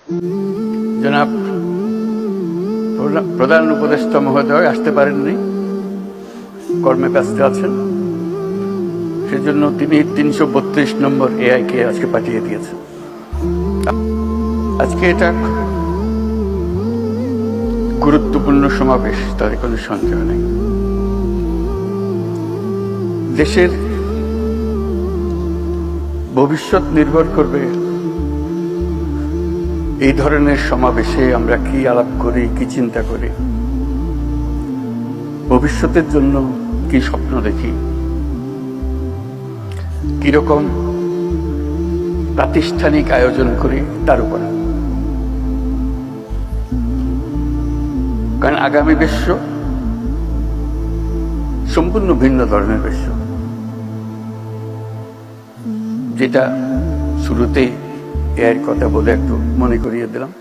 জনাব প্রধান উপদেষ্টা মহোদয় আসতে পারেননি, কর্মে ব্যস্ত আছেন। সেজন্য তিনি 332 নম্বর এআইকে আজকে পাঠিয়ে দিয়েছেন। আজকে এটা গুরুত্বপূর্ণ সমাবেশ, তার কোনো সন্দেহ নেই। দেশের ভবিষ্যৎ নির্ভর করবে এই ধরনের সমাবেশে আমরা কি আলাপ করি, কি চিন্তা করি, ভবিষ্যতের জন্য কি স্বপ্ন দেখি, কিরকম প্রাতিষ্ঠানিক আয়োজন করি তার উপর। কারণ আগামী বিশ্ব সম্পূর্ণ ভিন্ন ধরনের বিশ্ব, যেটা শুরুতেই এর কথা বলে একটু মনে করিয়ে দিলাম।